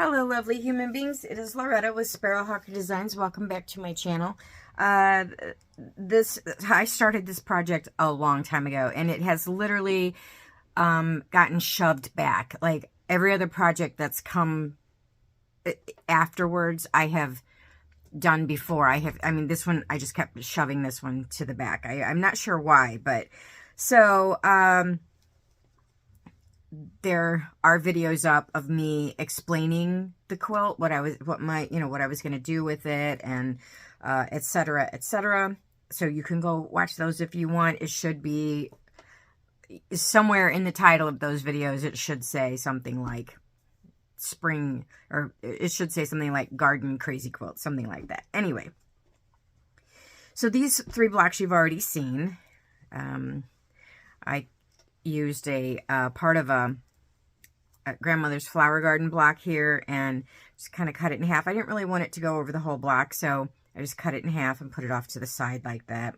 Hello, lovely human beings. It is Loretta with Sparrowhawker Designs. Welcome back to my channel. I started this project a long time ago, and it has literally gotten shoved back. Like every other project that's come afterwards, I have done before. I mean, this one, I just kept shoving this one to the back. I'm not sure why, but so, there are videos up of me explaining the quilt, what I was going to do with it, and etc., etc. So you can go watch those if you want. It should be somewhere in the title of those videos. It should say something like spring, or it should say something like garden crazy quilt, something like that. Anyway, so these 3 blocks you've already seen. I used a part of a grandmother's flower garden block here and just kind of cut it in half. I didn't really want it to go over the whole block, so I just cut it in half and put it off to the side like that.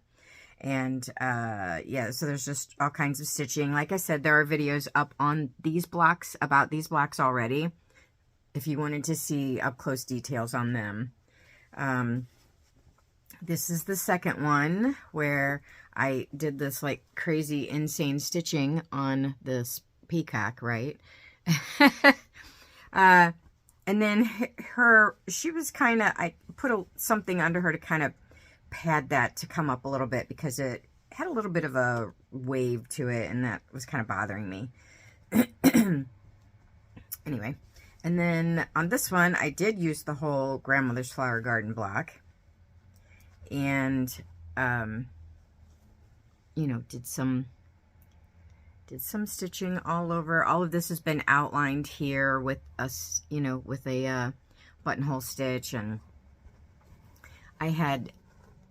And yeah, so there's just all kinds of stitching. Like I said, there are videos up on these blocks, about these blocks already, if you wanted to see up close details on them. This is the second one where I did this like crazy insane stitching on this peacock, right? And then she was kind of, I put something under her to kind of pad that to come up a little bit because it had a little bit of a wave to it, and that was kind of bothering me. Anyway, and then on this one, I did use the whole grandmother's flower garden block. And, you know, did some stitching all over. All of this has been outlined here with us, you know, with a buttonhole stitch. And I had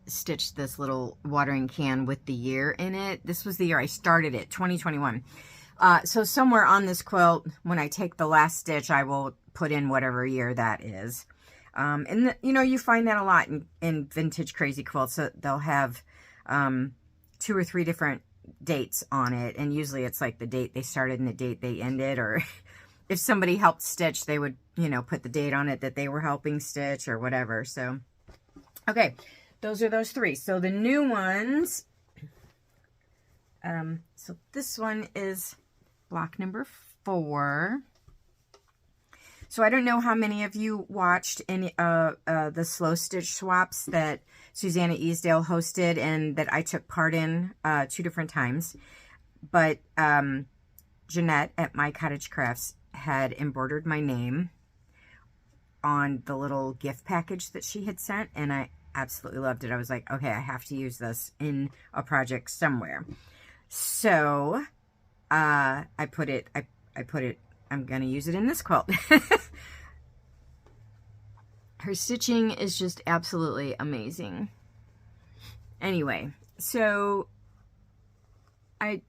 stitched this little watering can with the year in it. This was the year I started it, 2021. So somewhere on this quilt, when I take the last stitch, I will put in whatever year that is. And you know, you find that a lot in vintage crazy quilts. So they'll have 2 or 3 different dates on it, and usually it's like the date they started and the date they ended, or if somebody helped stitch, they would, you know, put the date on it that they were helping stitch or whatever. So okay, those are those 3. So the new ones, so this one is block number 4. So I don't know how many of you watched any the slow stitch swaps that Susanna Easdale hosted and that I took part in 2 different times. But Jeanette at My Cottage Crafts had embroidered my name on the little gift package that she had sent, and I absolutely loved it. I was like, okay, I have to use this in a project somewhere. So I put it, I'm going to use it in this quilt. Her stitching is just absolutely amazing. Anyway, so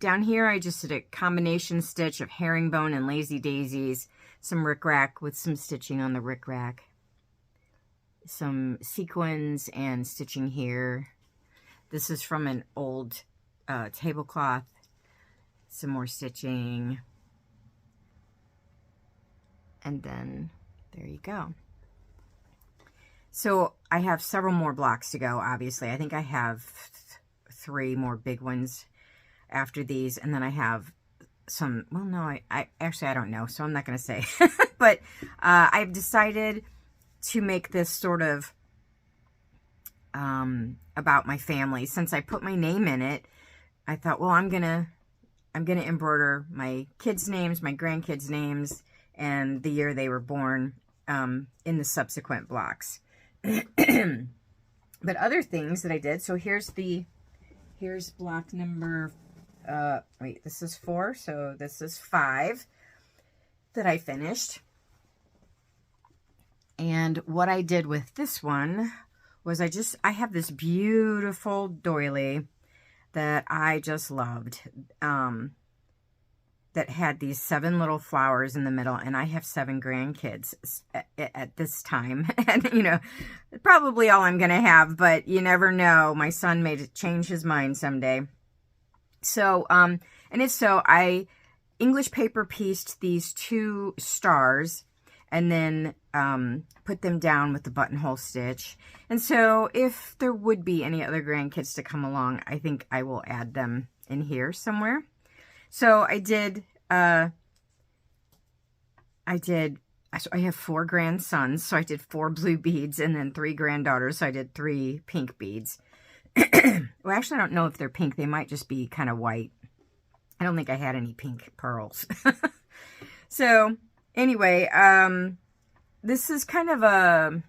down here I just did a combination stitch of herringbone and lazy daisies, some rickrack with some stitching on the rickrack, some sequins and stitching here. This is from an old tablecloth, some more stitching. And then there you go. So I have several more blocks to go, obviously. I think I have 3 more big ones after these. And then I have some, well, no, I actually, I don't know. So I'm not going to say. But I've decided to make this sort of about my family. Since I put my name in it, I thought, well, I'm gonna embroider my kids' names, my grandkids' names, and the year they were born in the subsequent blocks. But other things that I did, so here's block number, wait, this is 4, so this is 5 that I finished. And what I did with this one was I have this beautiful doily that I just loved, that had these 7 little flowers in the middle, and I have 7 grandkids at this time. And, you know, probably all I'm going to have, but you never know. My son may change his mind someday. So, and I English paper pieced these 2 stars, and then put them down with the buttonhole stitch. And so if there would be any other grandkids to come along, I think I will add them in here somewhere. So I have 4 grandsons, so I did 4 blue beads, and then 3 granddaughters, so I did 3 pink beads. Well, actually, I don't know if they're pink. They might just be kind of white. I don't think I had any pink pearls. So, anyway, this is kind of, I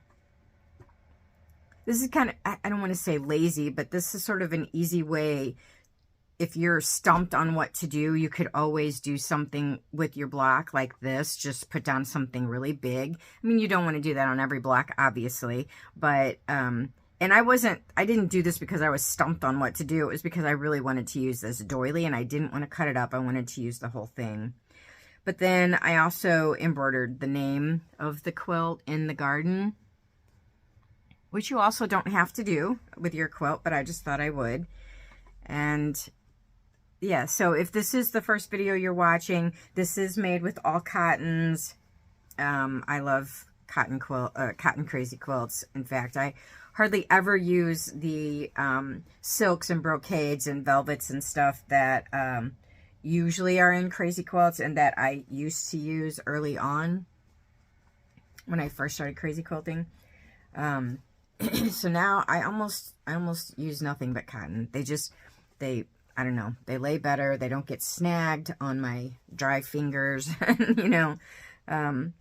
don't want to say lazy, but this is sort of an easy way. If you're stumped on what to do, you could always do something with your block like this. Just put down something really big. I mean, you don't want to do that on every block, obviously, but, and I didn't do this because I was stumped on what to do. It was because I really wanted to use this doily, and I didn't want to cut it up. I wanted to use the whole thing. But then I also embroidered the name of the quilt in the garden, which you also don't have to do with your quilt, but I just thought I would. And yeah, so if this is the first video you're watching, this is made with all cottons. I love cotton crazy quilts. In fact, I hardly ever use the silks and brocades and velvets and stuff that usually are in crazy quilts and that I used to use early on when I first started crazy quilting. So now I almost use nothing but cotton. I don't know, they lay better. They don't get snagged on my dry fingers, you know. And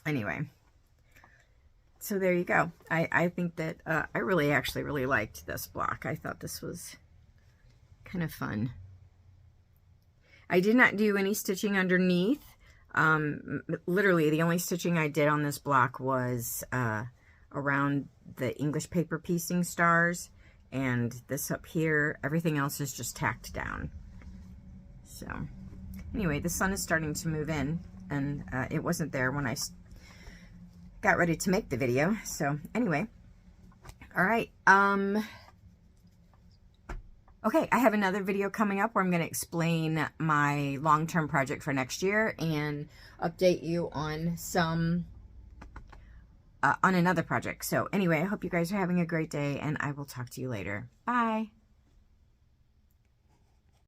anyway, so there you go. I think that I actually really liked this block. I thought this was kind of fun. I did not do any stitching underneath. Literally, the only stitching I did on this block was around the English paper piecing stars, and this up here. Everything else is just tacked down. So anyway, the sun is starting to move in, and it wasn't there when I got ready to make the video. So anyway, all right. Okay, I have another video coming up where I'm going to explain my long-term project for next year and update you on on another project. So anyway, I hope you guys are having a great day, and I will talk to you later. Bye.